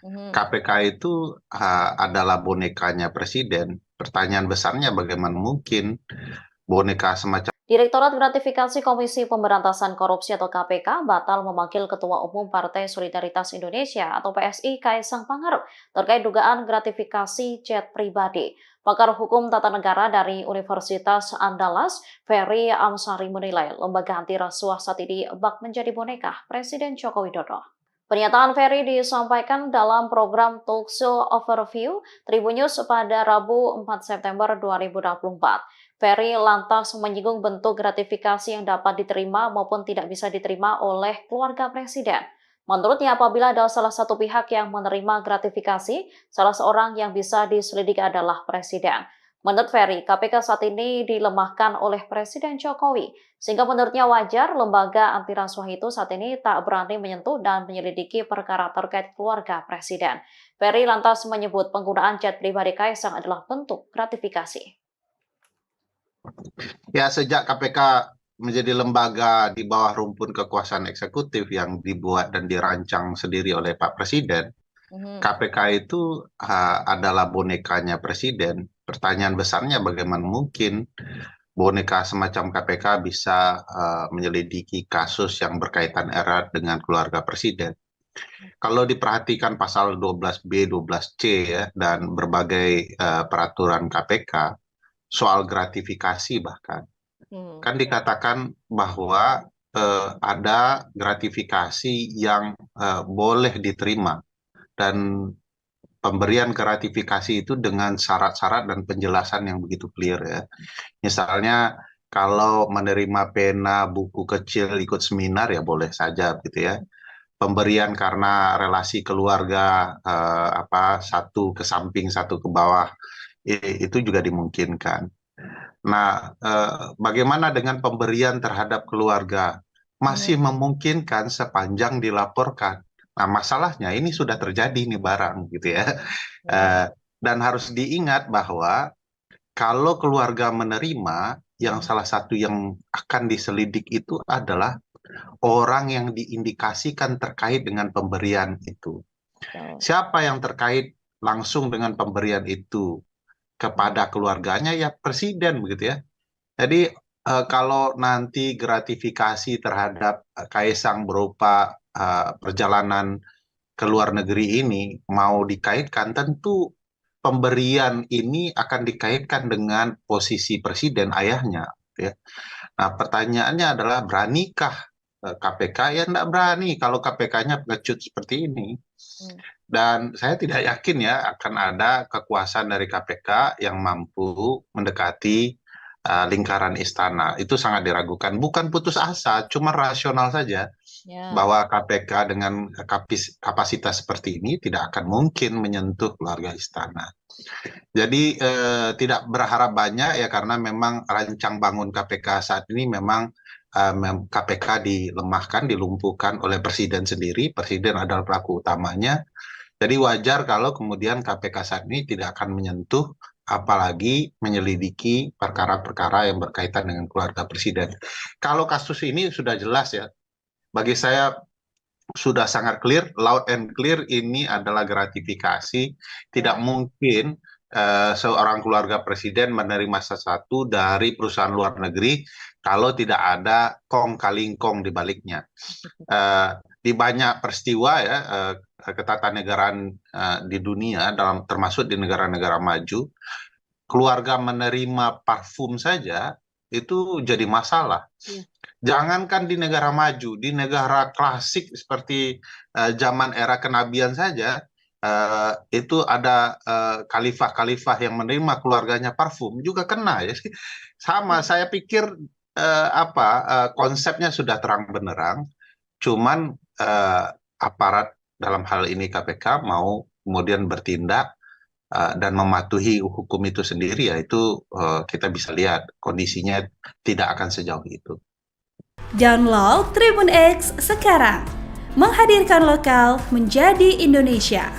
Mhm. KPK itu adalah bonekanya presiden. Pertanyaan besarnya bagaimana mungkin boneka semacam Direktorat Gratifikasi Komisi Pemberantasan Korupsi atau KPK batal memanggil Ketua Umum Partai Solidaritas Indonesia atau PSI Kaisang Pangarep terkait dugaan gratifikasi chat pribadi. Pakar Hukum Tata Negara dari Universitas Andalas, Ferry Amsari menilai lembaga anti rasuah saat ini bak menjadi boneka Presiden Joko Widodo. Pernyataan Ferry disampaikan dalam program Talkshow Overview Tribunnews pada Rabu 4 September 2024. Ferry lantas menyinggung bentuk gratifikasi yang dapat diterima maupun tidak bisa diterima oleh keluarga presiden. Menurutnya, apabila ada salah satu pihak yang menerima gratifikasi, salah seorang yang bisa diselidiki adalah presiden. Menurut Ferry, KPK saat ini dilemahkan oleh Presiden Jokowi, sehingga menurutnya wajar lembaga anti rasuah itu saat ini tak berani menyentuh dan menyelidiki perkara terkait keluarga presiden. Ferry lantas menyebut penggunaan jet pribadi Kaisang adalah bentuk gratifikasi. ya sejak KPK menjadi lembaga di bawah rumpun kekuasaan eksekutif yang dibuat dan dirancang sendiri oleh Pak Presiden, Mhm. KPK itu adalah bonekanya presiden. Pertanyaan besarnya bagaimana mungkin boneka semacam KPK bisa menyelidiki kasus yang berkaitan erat dengan keluarga presiden. Kalau diperhatikan pasal 12B, 12C ya, dan berbagai peraturan KPK soal gratifikasi bahkan, Hmm. kan dikatakan bahwa ada gratifikasi yang boleh diterima dan pemberian gratifikasi itu dengan syarat-syarat dan penjelasan yang begitu clear ya. Misalnya kalau menerima pena buku kecil ikut seminar ya boleh saja gitu ya. Pemberian karena relasi keluarga satu ke samping satu ke bawah itu juga dimungkinkan. Nah, bagaimana dengan pemberian terhadap keluarga? Masih Mhm. memungkinkan sepanjang dilaporkan. Nah, masalahnya ini sudah terjadi nih barang gitu ya. Ya. Dan harus diingat bahwa kalau keluarga menerima, yang Mhm. salah satu yang akan diselidik itu adalah orang yang diindikasikan terkait dengan pemberian itu. Betul. Siapa yang terkait langsung dengan pemberian itu Mhm. kepada keluarganya ya presiden begitu ya. Jadi kalau nanti gratifikasi terhadap Kaisang berupa perjalanan ke luar negeri ini mau dikaitkan, tentu pemberian ini akan dikaitkan dengan posisi presiden ayahnya. Ya. Nah, pertanyaannya adalah beranikah KPK? Ya tidak berani kalau KPK-nya pengecut seperti ini. Mhm. Dan saya tidak yakin ya akan ada kekuasaan dari KPK yang mampu mendekati lingkaran istana. Itu sangat diragukan. Bukan putus asa, cuma rasional saja Ya. bahwa KPK dengan kapasitas seperti ini tidak akan mungkin menyentuh keluarga istana. Jadi tidak berharap banyak ya karena memang rancang bangun KPK saat ini memang KPK dilemahkan, dilumpuhkan oleh presiden sendiri. Presiden adalah pelaku utamanya. Jadi wajar kalau kemudian KPK saat ini tidak akan menyentuh apalagi menyelidiki perkara-perkara yang berkaitan dengan keluarga presiden. Kalau kasus ini sudah jelas ya, bagi saya sudah sangat clear, loud and clear ini adalah gratifikasi. Tidak Ya. mungkin seorang keluarga presiden menerima sesuatu dari perusahaan luar negeri kalau tidak ada kong kaling kong di baliknya. Eh, di banyak peristiwa ya ketatanegaraan di dunia dalam termasuk di negara-negara maju, keluarga menerima parfum saja itu jadi masalah. Iya. Jangankan di negara maju, di negara klasik seperti zaman era kenabian saja, itu ada khalifah-khalifah yang menerima keluarganya parfum juga kena ya. Sama, saya pikir konsepnya sudah terang benderang, cuman aparat dalam hal ini KPK mau kemudian bertindak dan mematuhi hukum itu sendiri ya itu kita bisa lihat kondisinya tidak akan sejauh itu. Download Tribun X sekarang, menghadirkan lokal menjadi Indonesia.